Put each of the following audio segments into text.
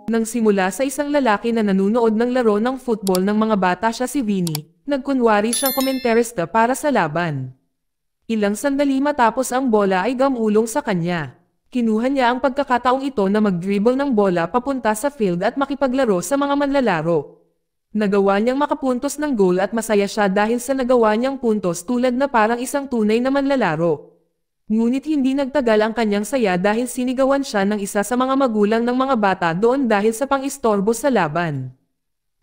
Nang simula sa isang lalaki na nanunood ng laro ng football ng mga bata siya si Vinny, nagkunwari siyang komentarista para sa laban. Ilang sandali matapos ang bola ay gamulong sa kanya. Kinuha niya ang pagkakataong ito na mag-dribble ng bola papunta sa field at makipaglaro sa mga manlalaro. Nagawa niyang makapuntos ng goal at masaya siya dahil sa nagawa niyang puntos tulad na parang isang tunay na manlalaro. Ngunit hindi nagtagal ang kanyang saya dahil sinigawan siya ng isa sa mga magulang ng mga bata doon dahil sa pang-istorbo sa laban.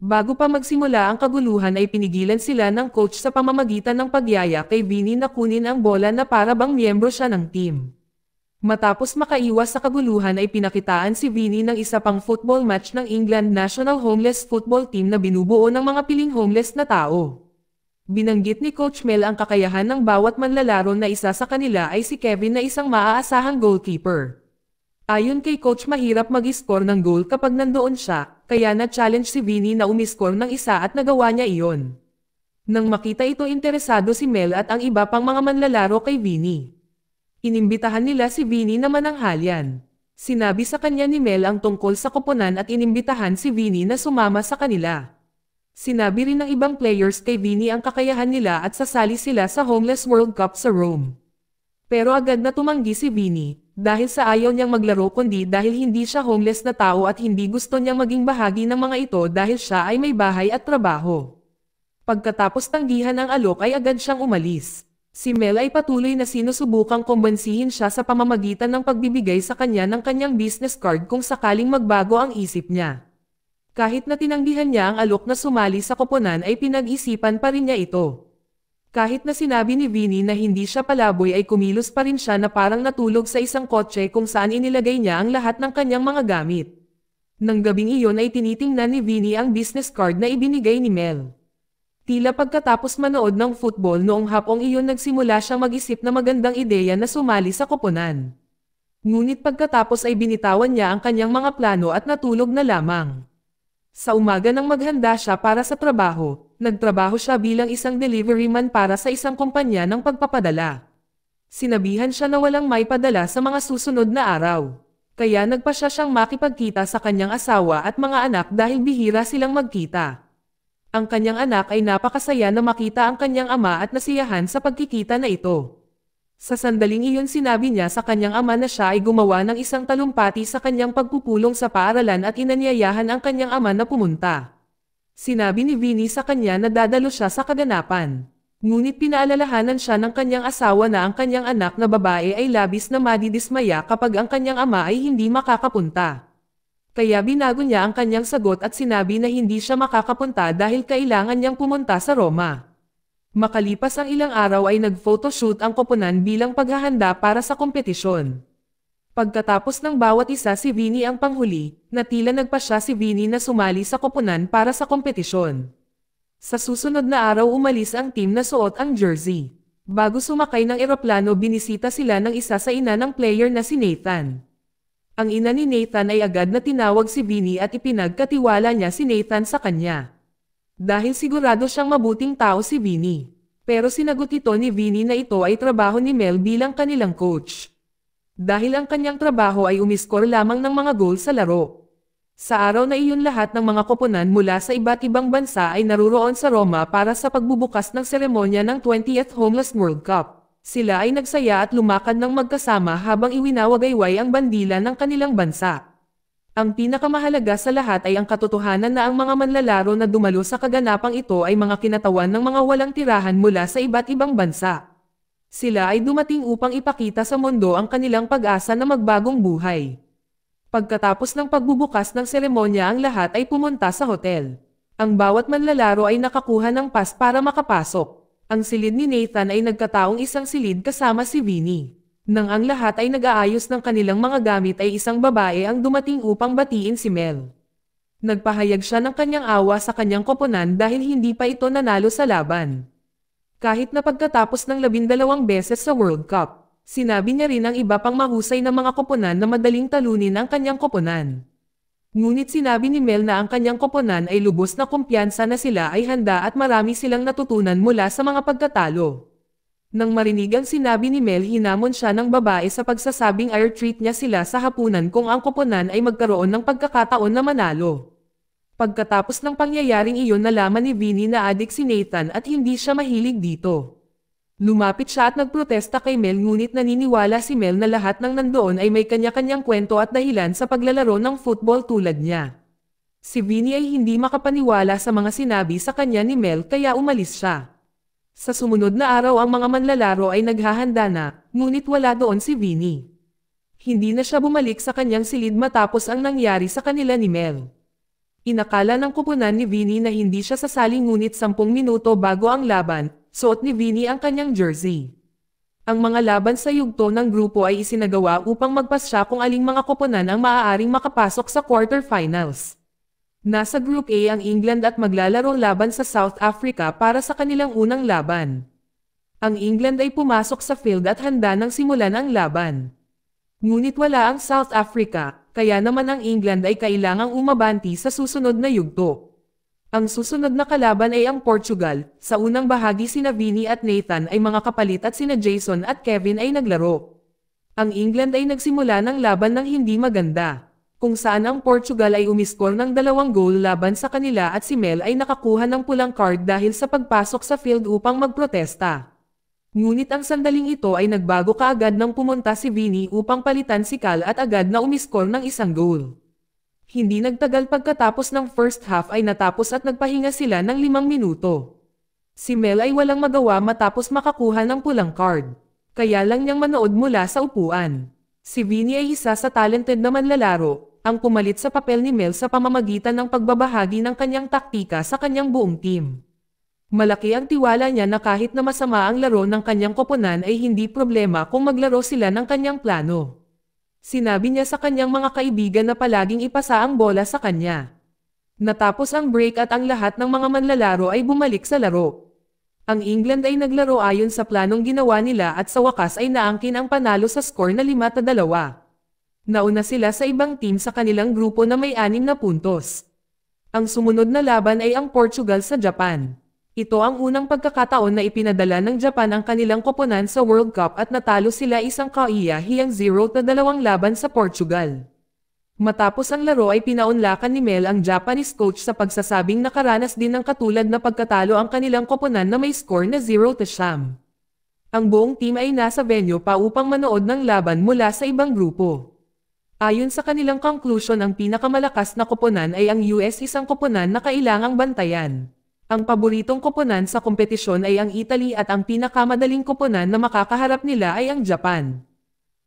Bago pa magsimula ang kaguluhan ay pinigilan sila ng coach sa pamamagitan ng pagyaya kay Vinny na kunin ang bola na para bang miyembro siya ng team. Matapos makaiwas sa kaguluhan ay pinakitaan si Vinny ng isa pang football match ng England National Homeless Football Team na binubuo ng mga piling homeless na tao. Binanggit ni Coach Mel ang kakayahan ng bawat manlalaro na isa sa kanila ay si Kevin na isang maaasahang goalkeeper. Ayon kay Coach mahirap mag-score ng goal kapag nandoon siya, kaya na-challenge si Vinny na umiscore ng isa at nagawa niya iyon. Nang makita ito interesado si Mel at ang iba pang mga manlalaro kay Vinny. Inimbitahan nila si Vinny na mananghalyan. Sinabi sa kanya ni Mel ang tungkol sa koponan at inimbitahan si Vinny na sumama sa kanila. Sinabi rin ng ibang players kay Vinny ang kakayahan nila at sasali sila sa Homeless World Cup sa Rome. Pero agad na tumanggi si Vinny, dahil sa ayaw niyang maglaro kundi dahil hindi siya homeless na tao at hindi gusto niyang maging bahagi ng mga ito dahil siya ay may bahay at trabaho. Pagkatapos tanggihan ang alok ay agad siyang umalis. Si Mel ay patuloy na sinusubukang kumbensihin siya sa pamamagitan ng pagbibigay sa kanya ng kanyang business card kung sakaling magbago ang isip niya. Kahit na tinanggihan niya ang alok na sumali sa koponan ay pinag-isipan pa rin niya ito. Kahit na sinabi ni Vinny na hindi siya palaboy ay kumilos pa rin siya na parang natulog sa isang kotse kung saan inilagay niya ang lahat ng kanyang mga gamit. Nang gabing iyon ay tinitingnan ni Vinny ang business card na ibinigay ni Mel. Tila pagkatapos manood ng football noong hapong iyon nagsimula siyang mag-isip na magandang ideya na sumali sa koponan. Ngunit pagkatapos ay binitawan niya ang kanyang mga plano at natulog na lamang. Sa umaga nang maghanda siya para sa trabaho, nagtrabaho siya bilang isang delivery man para sa isang kumpanya ng pagpapadala. Sinabihan siya na walang may padala sa mga susunod na araw. Kaya nagpa siya siyang makipagkita sa kanyang asawa at mga anak dahil bihira silang magkita. Ang kanyang anak ay napakasaya na makita ang kanyang ama at nasiyahan sa pagkikita na ito. Sa sandaling iyon sinabi niya sa kanyang ama na siya ay gumawa ng isang talumpati sa kanyang pagpupulong sa paaralan at inanyayahan ang kanyang ama na pumunta. Sinabi ni Vinny sa kanya na dadalo siya sa kaganapan. Ngunit pinaalalahanan siya ng kanyang asawa na ang kanyang anak na babae ay labis na madidismaya kapag ang kanyang ama ay hindi makakapunta. Kaya binago niya ang kanyang sagot at sinabi na hindi siya makakapunta dahil kailangan niyang pumunta sa Roma. Makalipas ang ilang araw ay nag-photoshoot ang koponan bilang paghahanda para sa kompetisyon. Pagkatapos ng bawat isa si Vinny ang panghuli, na tila nagpasya si Vinny na sumali sa koponan para sa kompetisyon. Sa susunod na araw umalis ang team na suot ang jersey. Bago sumakay ng eroplano binisita sila ng isa sa ina ng player na si Nathan. Ang ina ni Nathan ay agad na tinawag si Vinny at ipinagkatiwala niya si Nathan sa kanya. Dahil sigurado siyang mabuting tao si Vinny. Pero sinagot ito ni Vinny na ito ay trabaho ni Mel bilang kanilang coach. Dahil ang kanyang trabaho ay umiskor lamang ng mga goal sa laro. Sa araw na iyon lahat ng mga koponan mula sa iba't ibang bansa ay naruroon sa Roma para sa pagbubukas ng seremonya ng 20th Homeless World Cup. Sila ay nagsaya at lumakad ng magkasama habang iwinawagayway ang bandila ng kanilang bansa. Ang pinakamahalaga sa lahat ay ang katotohanan na ang mga manlalaro na dumalo sa kaganapang ito ay mga kinatawan ng mga walang tirahan mula sa iba't ibang bansa. Sila ay dumating upang ipakita sa mundo ang kanilang pag-asa na magbagong buhay. Pagkatapos ng pagbubukas ng seremonya ang lahat ay pumunta sa hotel. Ang bawat manlalaro ay nakakuha ng pass para makapasok. Ang silid ni Nathan ay nagkataong isang silid kasama si Vinny. Nang ang lahat ay nag-aayos ng kanilang mga gamit ay isang babae ang dumating upang batiin si Mel. Nagpahayag siya ng kanyang awa sa kanyang koponan dahil hindi pa ito nanalo sa laban. Kahit na pagkatapos ng 12 beses sa World Cup, sinabi niya rin ang iba pang mahusay na mga koponan na madaling talunin ang kanyang koponan. Ngunit sinabi ni Mel na ang kanyang koponan ay lubos na kumpiyansa na sila ay handa at marami silang natutunan mula sa mga pagkatalo. Nang marinig ang sinabi ni Mel, hinamon siya ng babae sa pagsasabing air-treat niya sila sa hapunan kung ang koponan ay magkaroon ng pagkakataon na manalo. Pagkatapos ng pangyayaring iyon, nalaman ni Vinny na adik si Nathan at hindi siya mahilig dito. Lumapit siya at nagprotesta kay Mel, ngunit naniniwala si Mel na lahat ng nandoon ay may kanya-kanyang kwento at dahilan sa paglalaro ng football tulad niya. Si Vinny ay hindi makapaniwala sa mga sinabi sa kanya ni Mel kaya umalis siya. Sa sumunod na araw ang mga manlalaro ay naghahanda na, ngunit wala doon si Vinny. Hindi na siya bumalik sa kanyang silid matapos ang nangyari sa kanila ni Mel. Inakala ng koponan ni Vinny na hindi siya sasali, ngunit 10 minuto bago ang laban, suot ni Vinny ang kanyang jersey. Ang mga laban sa yugto ng grupo ay isinagawa upang magpasya kung aling mga koponan ang maaaring makapasok sa quarterfinals. Nasa Group A ang England at maglalaro laban sa South Africa para sa kanilang unang laban. Ang England ay pumasok sa field at handa nang simulan ang laban. Ngunit wala ang South Africa, kaya naman ang England ay kailangang umabanti sa susunod na yugto. Ang susunod na kalaban ay ang Portugal. Sa unang bahagi sina Vinny at Nathan ay mga kapalit at sina Jason at Kevin ay naglaro. Ang England ay nagsimula ng laban ng hindi maganda, kung saan ang Portugal ay umiskor ng 2 goal laban sa kanila at si Mel ay nakakuha ng pulang card dahil sa pagpasok sa field upang magprotesta. Ngunit ang sandaling ito ay nagbago kaagad nang pumunta si Vinny upang palitan si Cal at agad na umiskor ng 1 goal. Hindi nagtagal pagkatapos ng first half ay natapos at nagpahinga sila ng 5 minuto. Si Mel ay walang magawa matapos makakuha ng pulang card, kaya lang niyang manood mula sa upuan. Si Vinny ay isa sa talented na manlalaro, ang pumalit sa papel ni Mel sa pamamagitan ng pagbabahagi ng kanyang taktika sa kanyang buong team. Malaki ang tiwala niya na kahit na masama ang laro ng kanyang koponan ay hindi problema kung maglaro sila ng kanyang plano. Sinabi niya sa kanyang mga kaibigan na palaging ipasa ang bola sa kanya. Natapos ang break at ang lahat ng mga manlalaro ay bumalik sa laro. Ang England ay naglaro ayon sa planong ginawa nila at sa wakas ay naangkin ang panalo sa score na 5-2. Nauna sila sa ibang team sa kanilang grupo na may 6 na puntos. Ang sumunod na laban ay ang Portugal sa Japan. Ito ang unang pagkakataon na ipinadala ng Japan ang kanilang koponan sa World Cup at natalo sila 1-0 laban sa Portugal. Matapos ang laro ay pinaunlakan ni Mel ang Japanese coach sa pagsasabing nakaranas din ng katulad na pagkatalo ang kanilang koponan na may score na 0-0. Ang buong team ay nasa venue pa upang manood ng laban mula sa ibang grupo. Ayon sa kanilang conclusion, ang pinakamalakas na koponan ay ang US, isang koponan na kailangang bantayan. Ang paboritong koponan sa kompetisyon ay ang Italy at ang pinakamadaling koponan na makakaharap nila ay ang Japan.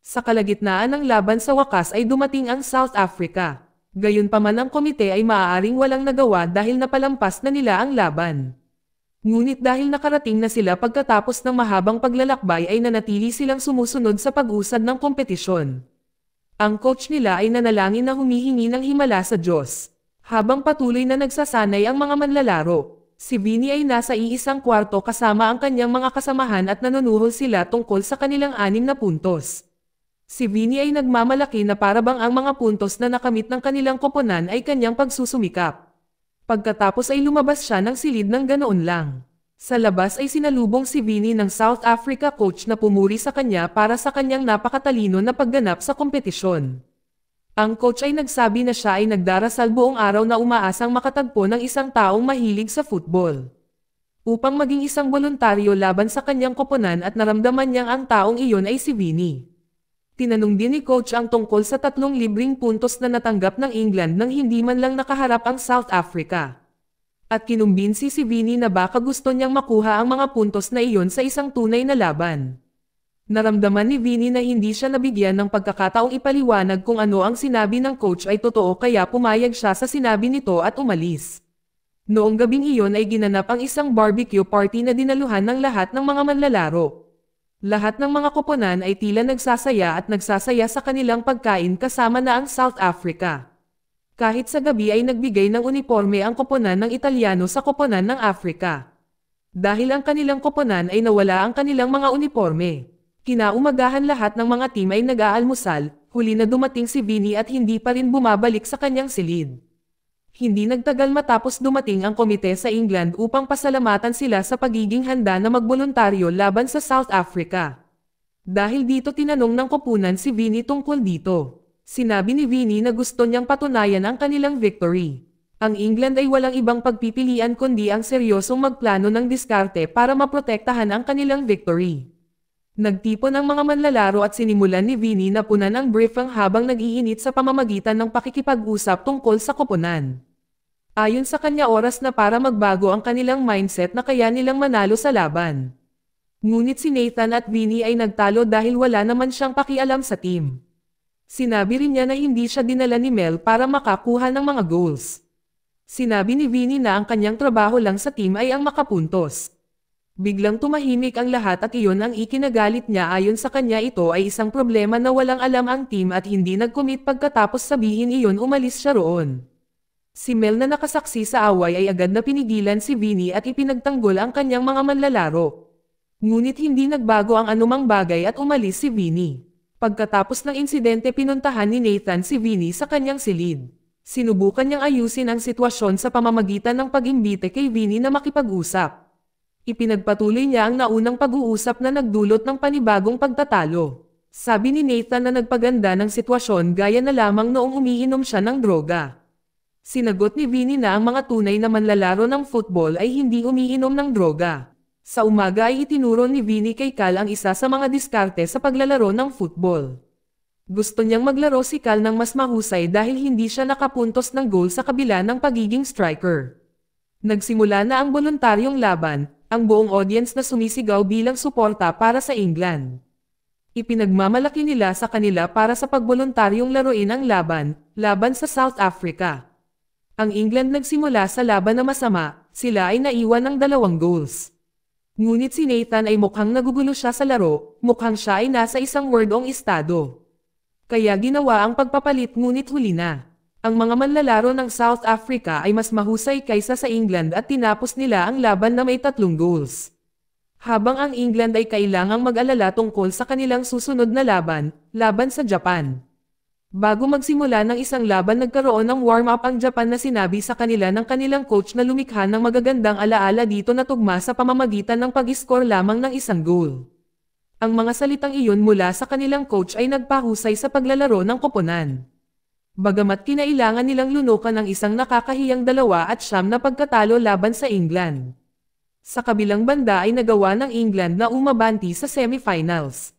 Sa kalagitnaan ng laban sa wakas ay dumating ang South Africa. Gayunpaman ang komite ay maaaring walang nagawa dahil napalampas na nila ang laban. Ngunit dahil nakarating na sila pagkatapos ng mahabang paglalakbay ay nanatili silang sumusunod sa pag-usad ng kompetisyon. Ang coach nila ay nanalangin na humihingi ng himala sa Diyos. Habang patuloy na nagsasanay ang mga manlalaro, si Vinny ay nasa iisang kwarto kasama ang kanyang mga kasamahan at nanunuhol sila tungkol sa kanilang 6 na puntos. Si Vinny ay nagmamalaki na parabang ang mga puntos na nakamit ng kanilang koponan ay kanyang pagsusumikap. Pagkatapos ay lumabas siya ng silid ng ganoon lang. Sa labas ay sinalubong si Vinny ng South Africa coach na pumuri sa kanya para sa kanyang napakatalino na pagganap sa kompetisyon. Ang coach ay nagsabi na siya ay nagdarasal buong araw na umaasang makatagpo ng isang taong mahilig sa football upang maging isang voluntaryo laban sa kanyang koponan at naramdaman niyang ang taong iyon ay si Vinny. Tinanong din ni coach ang tungkol sa 3 libreng puntos na natanggap ng England nang hindi man lang nakaharap ang South Africa. At kinumbinsi si Vinny na baka gusto niyang makuha ang mga puntos na iyon sa isang tunay na laban. Naramdaman ni Vinny na hindi siya nabigyan ng pagkakataong ipaliwanag kung ano ang sinabi ng coach ay totoo, kaya pumayag siya sa sinabi nito at umalis. Noong gabing iyon ay ginanap ang isang barbecue party na dinaluhan ng lahat ng mga manlalaro. Lahat ng mga koponan ay tila nagsasaya sa kanilang pagkain kasama na ang South Africa. Kahit sa gabi ay nagbigay ng uniforme ang koponan ng Italyano sa koponan ng Africa. Dahil ang kanilang koponan ay nawala ang kanilang mga uniforme. Kinaumagahan lahat ng mga team ay nag-aalmusal, huli na dumating si Vinny at hindi pa rin bumabalik sa kanyang silid. Hindi nagtagal matapos dumating ang komite sa England upang pasalamatan sila sa pagiging handa na magboluntaryo laban sa South Africa. Dahil dito tinanong ng koponan si Vinny tungkol dito. Sinabi ni Vinny na gusto niyang patunayan ang kanilang victory. Ang England ay walang ibang pagpipilian kundi ang seryosong magplano ng diskarte para maprotektahan ang kanilang victory. Nagtipon ang mga manlalaro at sinimulan ni Vinny na punan ang briefing habang nag-iinit sa pamamagitan ng pakikipag-usap tungkol sa koponan. Ayon sa kanya oras na para magbago ang kanilang mindset na kaya nilang manalo sa laban. Ngunit si Nathan at Vinny ay nagtalo dahil wala naman siyang pakialam sa team. Sinabi rin niya na hindi siya dinala ni Mel para makakuha ng mga goals. Sinabi ni Vinny na ang kanyang trabaho lang sa team ay ang makapuntos. Biglang tumahimik ang lahat at iyon ang ikinagalit niya. Ayon sa kanya ito ay isang problema na walang alam ang team at hindi nag-commit pagkatapos sabihin iyon umalis siya roon. Si Mel na nakasaksi sa away ay agad na pinigilan si Vinny at ipinagtanggol ang kanyang mga manlalaro. Ngunit hindi nagbago ang anumang bagay at umalis si Vinny. Pagkatapos ng insidente pinuntahan ni Nathan si Vinny sa kanyang silid. Sinubukan niyang ayusin ang sitwasyon sa pamamagitan ng pag-imbite kay Vinny na makipag-usap. Ipinagpatuloy niya ang naunang pag-uusap na nagdulot ng panibagong pagtatalo. Sabi ni Nathan na nagpaganda ng sitwasyon gaya na lamang noong umiinom siya ng droga. Sinagot ni Vinny na ang mga tunay na manlalaro ng football ay hindi umiinom ng droga. Sa umaga ay itinuro ni Vinny kay Cal ang isa sa mga diskarte sa paglalaro ng football. Gusto niyang maglaro si Cal ng mas mahusay dahil hindi siya nakapuntos ng goal sa kabila ng pagiging striker. Nagsimula na ang voluntaryong laban, ang buong audience na sumisigaw bilang suporta para sa England. Ipinagmamalaki nila sa kanila para sa pagboluntaryong laruin ang laban sa South Africa. Ang England nagsimula sa laban na masama, sila ay naiwan ng 2 goals. Ngunit si Nathan ay mukhang nagugulo siya sa laro, mukhang siya ay nasa isang wordong estado. Kaya ginawa ang pagpapalit ngunit huli na. Ang mga manlalaro ng South Africa ay mas mahusay kaysa sa England at tinapos nila ang laban na may 3 goals. Habang ang England ay kailangang mag-alala tungkol sa kanilang susunod na laban sa Japan. Bago magsimula ng isang laban nagkaroon ng warm-up ang Japan na sinabi sa kanila ng kanilang coach na lumikha ng magagandang alaala dito na tugma sa pamamagitan ng pag-score lamang ng 1 goal. Ang mga salitang iyon mula sa kanilang coach ay nagpahusay sa paglalaro ng koponan. Bagamat kinailangan nilang lunukan ng isang nakakahiyang 2-9 na pagkatalo laban sa England. Sa kabilang banda ay nagawa ng England na umabanti sa semifinals.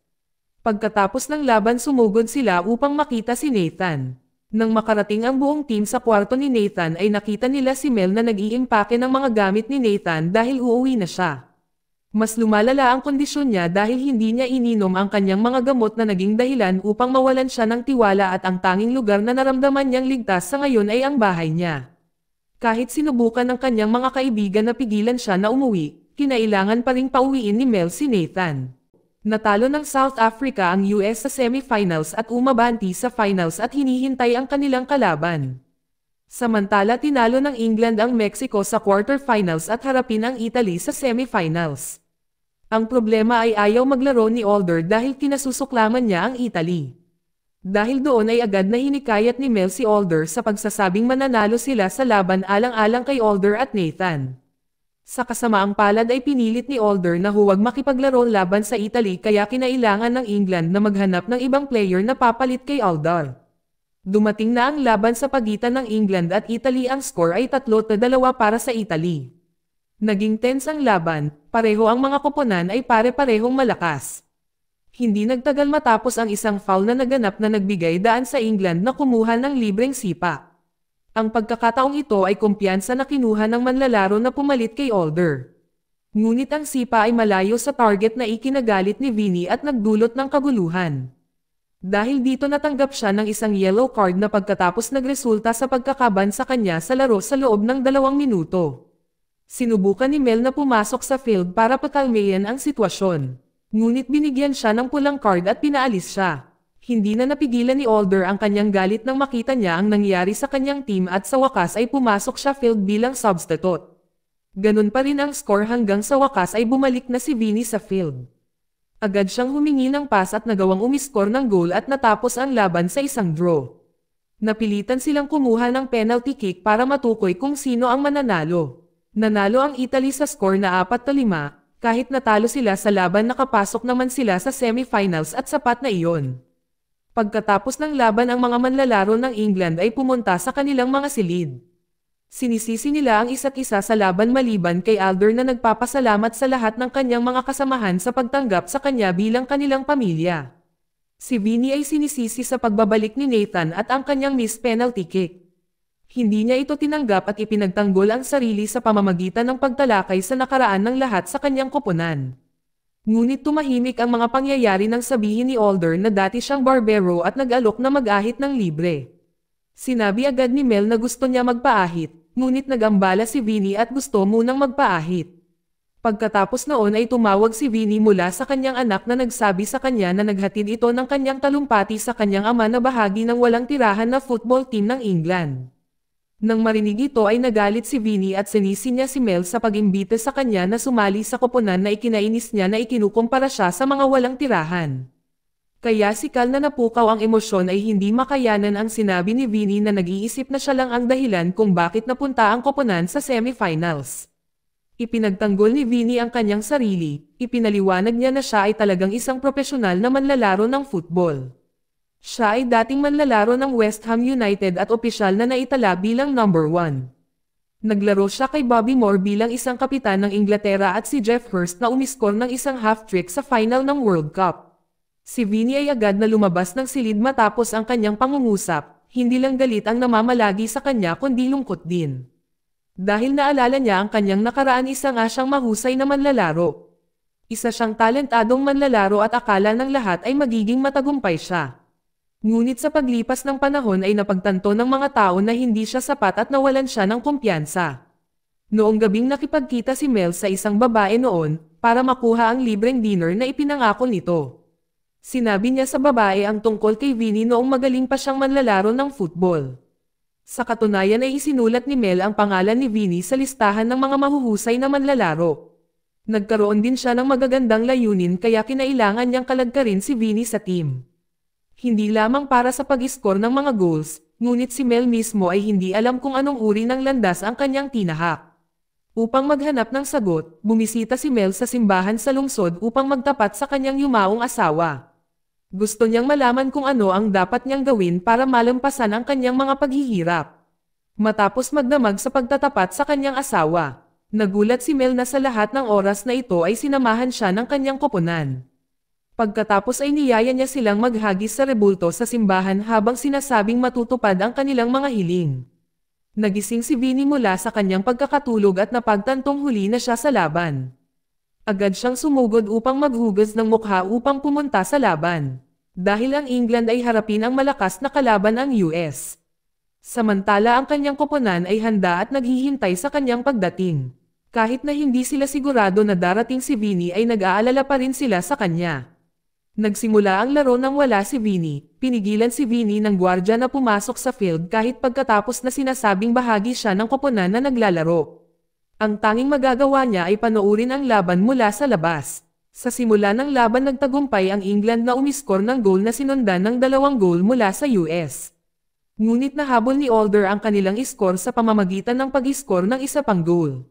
Pagkatapos ng laban sumugod sila upang makita si Nathan. Nang makarating ang buong team sa kwarto ni Nathan ay nakita nila si Mel na nag-iimpake ng mga gamit ni Nathan dahil uuwi na siya. Mas lumalala ang kondisyon niya dahil hindi niya ininom ang kanyang mga gamot na naging dahilan upang mawalan siya ng tiwala at ang tanging lugar na naramdaman niyang ligtas sa ngayon ay ang bahay niya. Kahit sinubukan ng kanyang mga kaibigan na pigilan siya na umuwi, kinailangan pa ring pauwiin ni Mel si Nathan. Natalo ng South Africa ang US sa semifinals at umabanti sa finals at hinihintay ang kanilang kalaban. Samantala tinalo ng England ang Mexico sa quarterfinals at harapin ang Italy sa semifinals. Ang problema ay ayaw maglaro ni Alder dahil kinasusuklaman niya ang Italy. Dahil doon ay agad na hinikayat ni Mel si Alder sa pagsasabing mananalo sila sa laban alang-alang kay Alder at Nathan. Sa kasamaang palad ay pinilit ni Alder na huwag makipaglaro laban sa Italy kaya kinailangan ng England na maghanap ng ibang player na papalit kay Alder. Dumating na ang laban sa pagitan ng England at Italy. Ang score ay 3-2 para sa Italy. Naging tense ang laban, pareho ang mga koponan ay pare-parehong malakas. Hindi nagtagal matapos ang isang foul na naganap na nagbigay daan sa England na kumuha ng libreng sipa. Ang pagkakataong ito ay kumpiyansa na kinuha ng manlalaro na pumalit kay Alder. Ngunit ang sipa ay malayo sa target na ikinagalit ni Vinny at nagdulot ng kaguluhan. Dahil dito natanggap siya ng isang yellow card na pagkatapos nagresulta sa pagkakaban sa kanya sa laro sa loob ng 2 minuto. Sinubukan ni Mel na pumasok sa field para pakalmayan ang sitwasyon. Ngunit binigyan siya ng pulang card at pinaalis siya. Hindi na napigilan ni Alder ang kanyang galit nang makita niya ang nangyari sa kanyang team at sa wakas ay pumasok siya field bilang substitute. Ganun pa rin ang score hanggang sa wakas ay bumalik na si Vinny sa field. Agad siyang humingi ng pass at nagawang umiskor ng goal at natapos ang laban sa isang draw. Napilitan silang kumuha ng penalty kick para matukoy kung sino ang mananalo. Nanalo ang Italy sa score na 4-5, kahit natalo sila sa laban nakapasok naman sila sa semifinals at sapat na iyon. Pagkatapos ng laban ang mga manlalaro ng England ay pumunta sa kanilang mga silid. Sinisisi nila ang isa't isa sa laban maliban kay Alder na nagpapasalamat sa lahat ng kanyang mga kasamahan sa pagtanggap sa kanya bilang kanilang pamilya. Si Vinny ay sinisisi sa pagbabalik ni Nathan at ang kanyang missed penalty kick. Hindi niya ito tinanggap at ipinagtanggol ang sarili sa pamamagitan ng pagtalakay sa nakaraan ng lahat sa kanyang koponan. Ngunit tumahimik ang mga pangyayari nang sabihin ni Alder na dati siyang barbero at nag-alok na mag-ahit ng libre. Sinabi agad ni Mel na gusto niya magpaahit, ngunit nagambala si Vinny at gusto munang magpaahit. Pagkatapos noon ay tumawag si Vinny mula sa kanyang anak na nagsabi sa kanya na naghatid ito ng kanyang talumpati sa kanyang ama na bahagi ng walang tirahan na football team ng England. Nang marinig ito ay nagalit si Vinny at sinisi niya si Mel sa pag-imbita sa kanya na sumali sa koponan na ikinainis niya na ikinukumpara siya sa mga walang tirahan. Kaya sikal na napukaw ang emosyon ay hindi makayanan ang sinabi ni Vinny na nag-iisip na siya lang ang dahilan kung bakit napunta ang koponan sa semifinals. Ipinagtanggol ni Vinny ang kanyang sarili, ipinaliwanag niya na siya ay talagang isang profesional na manlalaro ng football. Siya ay dating manlalaro ng West Ham United at opisyal na naitala bilang number 1. Naglaro siya kay Bobby Moore bilang isang kapitan ng Inglaterra at si Jeff Hurst na umiskor ng isang half-trick sa final ng World Cup. Si Vinny ay agad na lumabas ng silid matapos ang kanyang pangungusap, hindi lang galit ang namamalagi sa kanya kundi lungkot din. Dahil naalala niya ang kanyang nakaraan isa nga siyang mahusay na manlalaro. Isa siyang talentadong manlalaro at akala ng lahat ay magiging matagumpay siya. Ngunit sa paglipas ng panahon ay napagtanto ng mga tao na hindi siya sapat at nawalan siya ng kumpiyansa. Noong gabing nakipagkita si Mel sa isang babae noon, para makuha ang libreng dinner na ipinangako nito. Sinabi niya sa babae ang tungkol kay Vinny noong magaling pa siyang manlalaro ng football. Sa katunayan ay isinulat ni Mel ang pangalan ni Vinny sa listahan ng mga mahuhusay na manlalaro. Nagkaroon din siya ng magagandang layunin kaya kinailangan niyang kalagkarin si Vinny sa team. Hindi lamang para sa pag-score ng mga goals, ngunit si Mel mismo ay hindi alam kung anong uri ng landas ang kanyang tinahak. Upang maghanap ng sagot, bumisita si Mel sa simbahan sa lungsod upang magtapat sa kanyang yumaong asawa. Gusto niyang malaman kung ano ang dapat niyang gawin para malampasan ang kanyang mga paghihirap. Matapos magdamag sa pagtatapat sa kanyang asawa, nagulat si Mel na sa lahat ng oras na ito ay sinamahan siya ng kanyang koponan. Pagkatapos ay niyaya niya silang maghagis sa rebulto sa simbahan habang sinasabing matutupad ang kanilang mga hiling. Nagising si Vinny mula sa kanyang pagkakatulog at napagtantong huli na siya sa laban. Agad siyang sumugod upang maghugas ng mukha upang pumunta sa laban. Dahil ang England ay harapin ang malakas na kalaban ang US. Samantala ang kanyang koponan ay handa at naghihintay sa kanyang pagdating. Kahit na hindi sila sigurado na darating si Vinny ay nag-aalala pa rin sila sa kanya. Nagsimula ang laro nang wala si Vinny, pinigilan si Vinny ng gwardya na pumasok sa field kahit pagkatapos na sinasabing bahagi siya ng koponan na naglalaro. Ang tanging magagawa niya ay panoorin ang laban mula sa labas. Sa simula ng laban nagtagumpay ang England na umiskor ng goal na sinundan ng 2 goal mula sa US. Ngunit nahabol ni Alder ang kanilang iskor sa pamamagitan ng pag-iskor ng isa pang goal.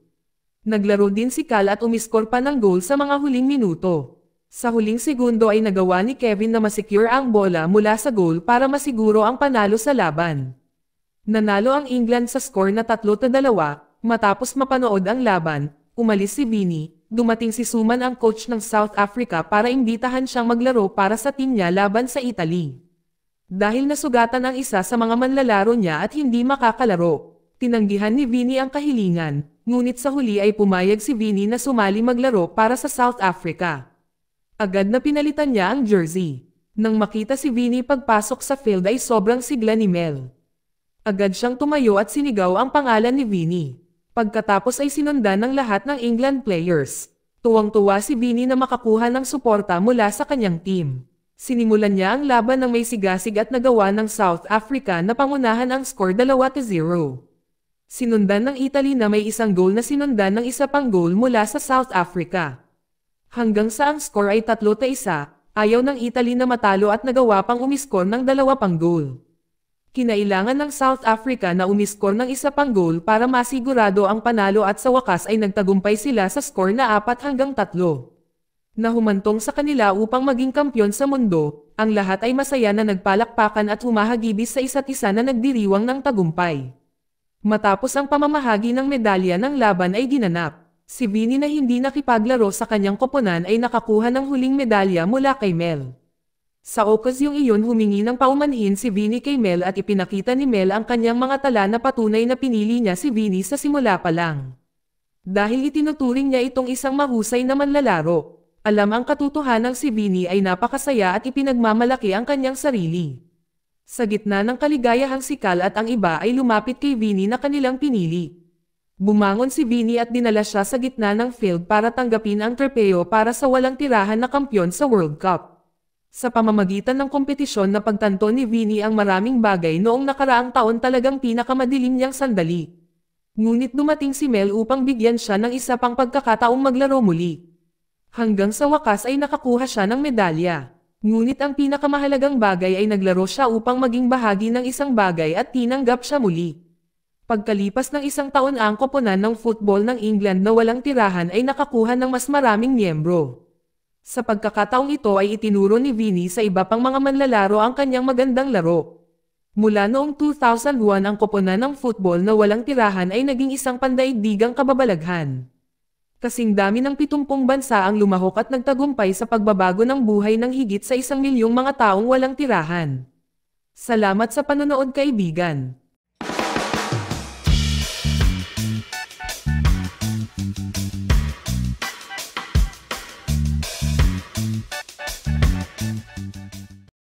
Naglaro din si Cal at umiskor pa ng goal sa mga huling minuto. Sa huling segundo ay nagawa ni Kevin na masecure ang bola mula sa goal para masiguro ang panalo sa laban. Nanalo ang England sa score na 3-2. Matapos mapanood ang laban, umalis si Vinny, dumating si Suman ang coach ng South Africa para imbitahan siyang maglaro para sa team niya laban sa Italy. Dahil nasugatan ang isa sa mga manlalaro niya at hindi makakalaro, tinanggihan ni Vinny ang kahilingan, ngunit sa huli ay pumayag si Vinny na sumali maglaro para sa South Africa. Agad na pinalitan niya ang jersey. Nang makita si Vinny pagpasok sa field ay sobrang sigla ni Mel. Agad siyang tumayo at sinigaw ang pangalan ni Vinny. Pagkatapos ay sinundan ng lahat ng England players. Tuwang-tuwa si Vinny na makakuha ng suporta mula sa kanyang team. Sinimulan niya ang laban ng may sigasig at nagawa ng South Africa na pangunahan ang score 2-0. Sinundan ng Italy na may isang goal na sinundan ng isa pang goal mula sa South Africa. Hanggang sa ang score ay 3-1, ayaw ng Italy na matalo at nagawa pang umiskor ng 2 pang goal. Kinailangan ng South Africa na umiskor ng isa pang goal para masigurado ang panalo at sa wakas ay nagtagumpay sila sa score na 4-3. Na humantong sa kanila upang maging kampyon sa mundo, ang lahat ay masaya na nagpalakpakan at humahagibis sa isa't isa na nagdiriwang ng tagumpay. Matapos ang pamamahagi ng medalya ng laban ay ginanap. Si Vinny na hindi nakipaglaro sa kanyang koponan ay nakakuha ng huling medalya mula kay Mel. Sa okasyong iyon humingi ng paumanhin si Vinny kay Mel at ipinakita ni Mel ang kanyang mga tala na patunay na pinili niya si Vinny sa simula pa lang. Dahil itinuturing niya itong isang mahusay na manlalaro. Alam ang katotohanang si Vinny ay napakasaya at ipinagmamalaki ang kanyang sarili. Sa gitna ng kaligayahang si Cal at ang iba ay lumapit kay Vinny na kanilang pinili. Bumangon si Vinny at dinala siya sa gitna ng field para tanggapin ang trofeo para sa walang tirahan na kampyon sa World Cup. Sa pamamagitan ng kompetisyon na pagtanto ni Vinny ang maraming bagay noong nakaraang taon talagang pinakamadilim niyang sandali. Ngunit dumating si Mel upang bigyan siya ng isa pang pagkakataong maglaro muli. Hanggang sa wakas ay nakakuha siya ng medalya. Ngunit ang pinakamahalagang bagay ay naglaro siya upang maging bahagi ng isang bagay at tinanggap siya muli. Pagkalipas ng isang taon ang koponan ng football ng England na walang tirahan ay nakakuha ng mas maraming miyembro. Sa pagkakataong ito ay itinuro ni Vinny sa iba pang mga manlalaro ang kanyang magandang laro. Mula noong 2001 ang koponan ng football na walang tirahan ay naging isang pandaigdigang kababalaghan. Kasing dami ng 70 bansa ang lumahok at nagtagumpay sa pagbabago ng buhay ng higit sa 1 milyong mga taong walang tirahan. Salamat sa panonood kaibigan.